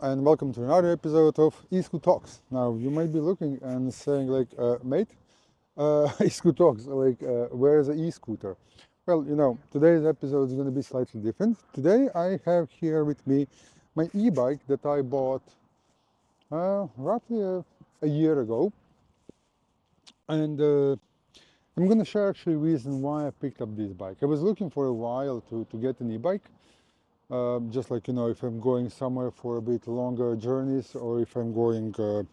and welcome to another episode of eScoot Talks. Now you might be looking and saying like, mate, eScoot Talks, like where is the e-scooter? Well, today's episode is going to be slightly different. Today I have here with me my e-bike that I bought roughly a year ago, and I'm going to share actually reason why I picked up this bike. I was looking for a while to get an e-bike. Just like, if I'm going somewhere for a bit longer journeys, or if I'm going, for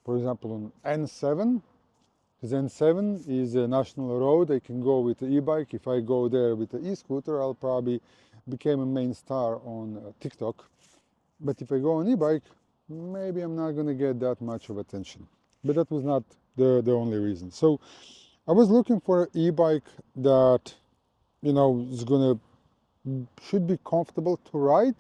example, on N7, because N7 is a national road, I can go with the e-bike. If I go there with the e-scooter, I'll probably become a main star on TikTok. But if I go on e-bike, maybe I'm not going to get that much of attention. But that was not the only reason. So I was looking for an e-bike that, is should be comfortable to ride,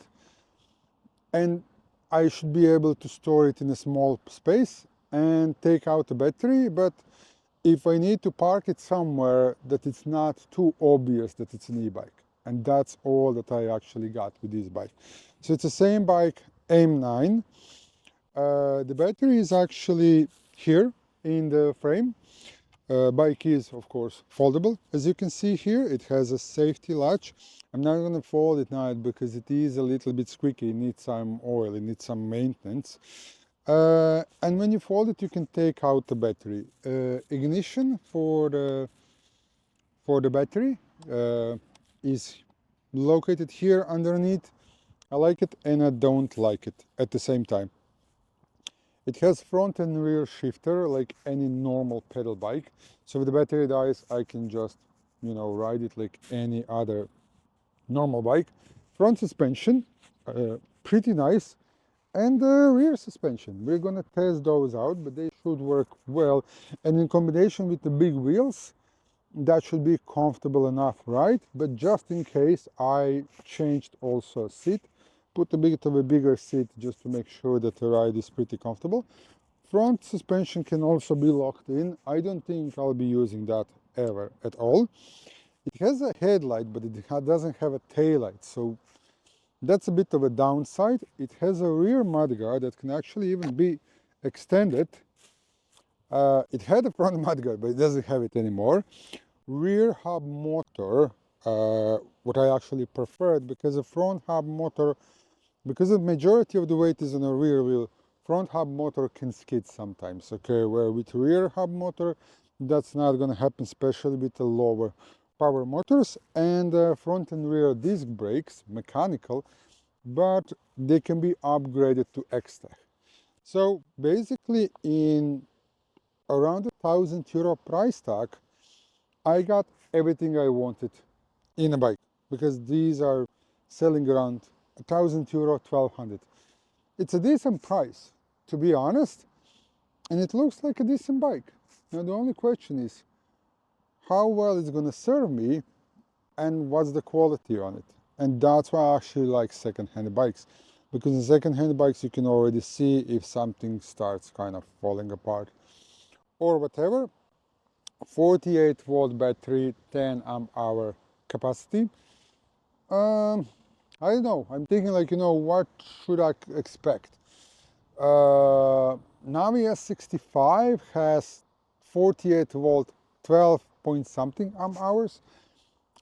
and I should be able to store it in a small space and take out the battery. But if I need to park it somewhere, that it's not too obvious that it's an e-bike. And that's all that I actually got with this bike. So it's the Samebike M-nine. The battery is actually here in the frame. Bike is, of course, foldable. As you can see here, it has a safety latch. I'm not going to fold it now because it is a little bit squeaky. It needs some oil, it needs some maintenance. And when you fold it, you can take out the battery. Ignition for the battery is located here underneath. I like it and I don't like it at the same time. It has front and rear shifter like any normal pedal bike. So if the battery dies, I can just, ride it like any other normal bike. Front suspension, pretty nice. And rear suspension. We're gonna test those out, but they should work well. And in combination with the big wheels, that should be comfortable enough, right? But just in case, I changed also seat. Put a bit of a bigger seat just to make sure that the ride is pretty comfortable. Front suspension can also be locked in. I don't think I'll be using that ever at all. It has a headlight, but it doesn't have a taillight, so that's a bit of a downside. It has a rear mudguard that can actually even be extended. It had a front mudguard, but it doesn't have it anymore. Rear hub motor, what I actually preferred, because a front hub motor, because the majority of the weight is on a rear wheel, front hub motor can skid sometimes, okay? Where with rear hub motor, that's not going to happen, especially with the lower power motors. And front and rear disc brakes, mechanical, but they can be upgraded to X-Tech. So basically, in around €1,000 price tag, I got everything I wanted in a bike, because these are selling around €1,000, 1,200. It's a decent price, to be honest, and it looks like a decent bike. Now the only question is how well it's going to serve me and what's the quality on it. And that's why I actually like second-hand bikes, because in second-hand bikes you can already see if something starts kind of falling apart or whatever. 48-volt battery, 10 amp hour capacity. I don't know, I'm thinking like, what should I expect? Navi S65 has 48 volt, 12 point something amp hours,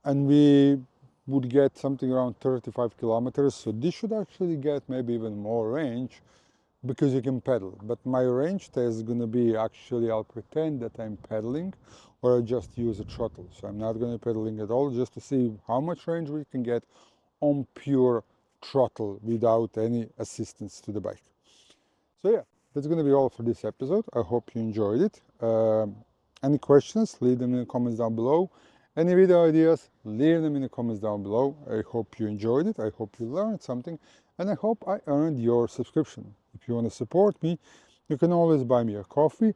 and we would get something around 35 kilometers. So this should actually get maybe even more range, because you can pedal. But my range test is going to be actually, I'll pretend that I'm pedaling, or I just use a throttle. So I'm not going to be pedaling at all, just to see how much range we can get on pure throttle without any assistance to the bike. So yeah, that's going to be all for this episode. I hope you enjoyed it. Any questions, leave them in the comments down below. Any video ideas, leave them in the comments down below. I hope you enjoyed it. I hope you learned something, and I hope I earned your subscription. If you want to support me, you can always buy me a coffee,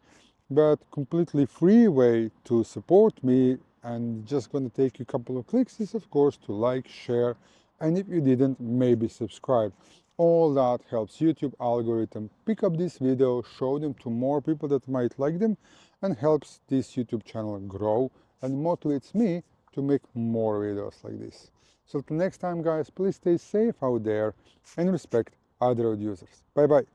but completely free way to support me, and just going to take you a couple of clicks, is of course to like, share, and if you didn't, maybe subscribe. All that helps YouTube algorithm pick up this video, show them to more people that might like them, and helps this YouTube channel grow and motivates me to make more videos like this. So till next time, guys, please stay safe out there and respect other road users. Bye bye.